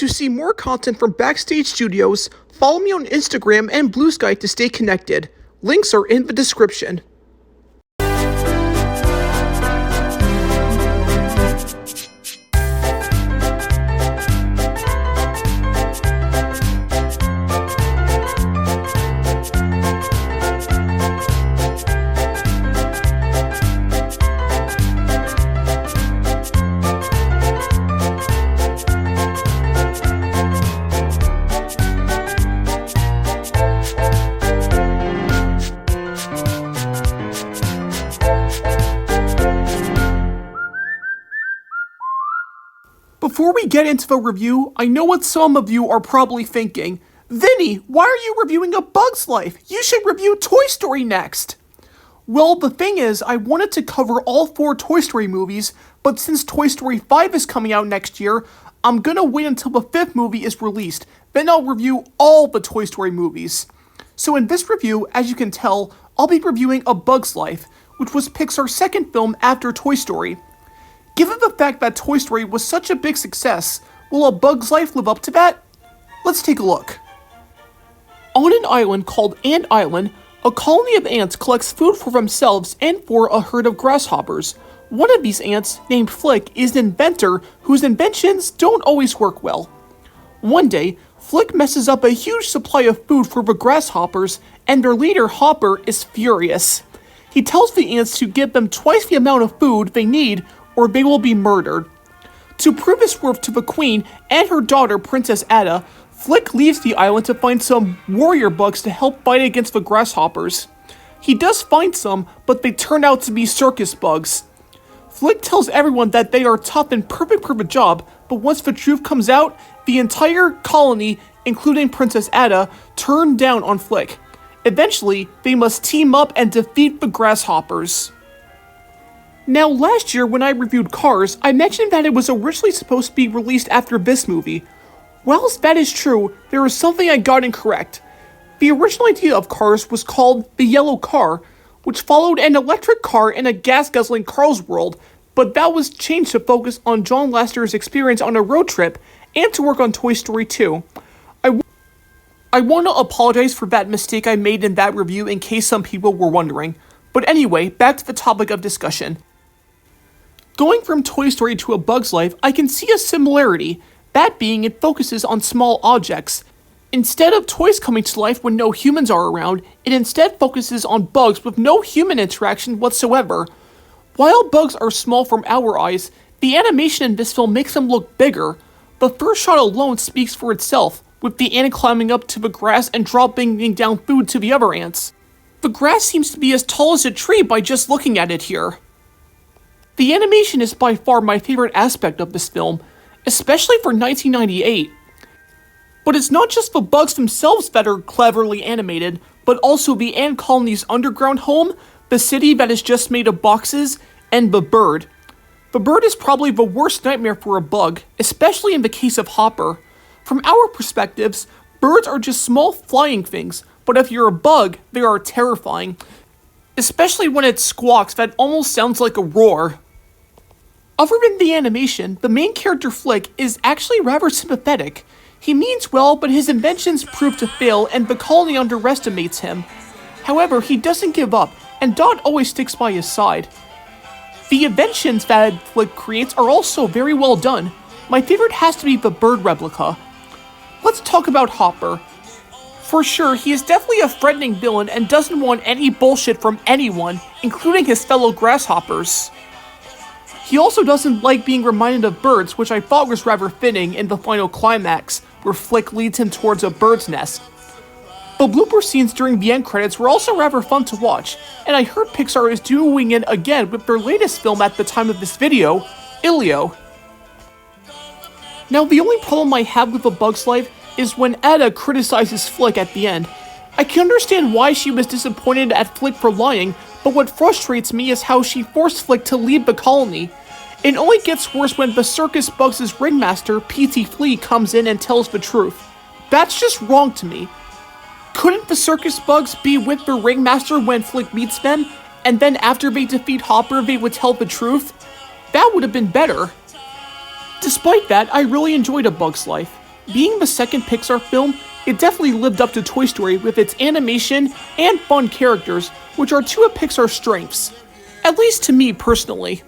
To see more content from Backstage Studios, follow me on Instagram and Blue Sky to stay connected. Links are in the description. Before we get into the review, I know what some of you are probably thinking. Vinny, why are you reviewing A Bug's Life? You should review Toy Story next. Well, the thing is, I wanted to cover all 4 Toy Story movies, but since Toy Story 5 is coming out next year, I'm gonna wait until the 5th movie is released. Then I'll review all the Toy Story movies. So in this review, as you can tell, I'll be reviewing A Bug's Life, which was Pixar's second film after Toy Story. Given the fact that Toy Story was such a big success, will A Bug's Life live up to that? Let's take a look. On an island called Ant Island, a colony of ants collects food for themselves and for a herd of grasshoppers. One of these ants, named Flick, is an inventor whose inventions don't always work well. One day, Flick messes up a huge supply of food for the grasshoppers, and their leader, Hopper, is furious. He tells the ants to give them twice the amount of food they need, or they will be murdered. To prove his worth to the queen and her daughter, Princess Ada, Flick leaves the island to find some warrior bugs to help fight against the grasshoppers. He does find some, but they turn out to be circus bugs. Flick tells everyone that they are tough and perfect for the job, but once the truth comes out, the entire colony, including Princess Ada, turn down on Flick. Eventually, they must team up and defeat the grasshoppers. Now, last year when I reviewed Cars, I mentioned that it was originally supposed to be released after this movie. Whilst that is true, there is something I got incorrect. The original idea of Cars was called The Yellow Car, which followed an electric car in a gas-guzzling Cars world, but that was changed to focus on John Lasseter's experience on a road trip and to work on Toy Story 2. I want to apologize for that mistake I made in that review in case some people were wondering. But anyway, back to the topic of discussion. Going from Toy Story to A Bug's Life, I can see a similarity, that being it focuses on small objects. Instead of toys coming to life when no humans are around, it instead focuses on bugs with no human interaction whatsoever. While bugs are small from our eyes, the animation in this film makes them look bigger. The first shot alone speaks for itself, with the ant climbing up to the grass and dropping down food to the other ants. The grass seems to be as tall as a tree by just looking at it here. The animation is by far my favorite aspect of this film, especially for 1998. But it's not just the bugs themselves that are cleverly animated, but also the ant colony's underground home, the city that is just made of boxes, and the bird. The bird is probably the worst nightmare for a bug, especially in the case of Hopper. From our perspectives, birds are just small flying things, but if you're a bug, they are terrifying. Especially when it squawks that almost sounds like a roar. Other than the animation, the main character Flick is actually rather sympathetic. He means well, but his inventions prove to fail and the colony underestimates him. However, he doesn't give up, and Dot always sticks by his side. The inventions that Flick creates are also very well done. My favorite has to be the bird replica. Let's talk about Hopper. For sure, he is definitely a threatening villain and doesn't want any bullshit from anyone, including his fellow grasshoppers. He also doesn't like being reminded of birds, which I thought was rather fitting in the final climax, where Flick leads him towards a bird's nest. The blooper scenes during the end credits were also rather fun to watch, and I heard Pixar is doing it again with their latest film at the time of this video, Ilio. Now, the only problem I have with A Bug's Life is when Ada criticizes Flick at the end. I can understand why she was disappointed at Flick for lying, but what frustrates me is how she forced Flick to leave the colony. It only gets worse when the circus bugs' ringmaster, P.T. Flea, comes in and tells the truth. That's just wrong to me. Couldn't the circus bugs be with the ringmaster when Flick meets them, and then after they defeat Hopper they would tell the truth? That would have been better. Despite that, I really enjoyed A Bug's Life. Being the second Pixar film, it definitely lived up to Toy Story with its animation and fun characters, which are two of Pixar's strengths. At least to me personally.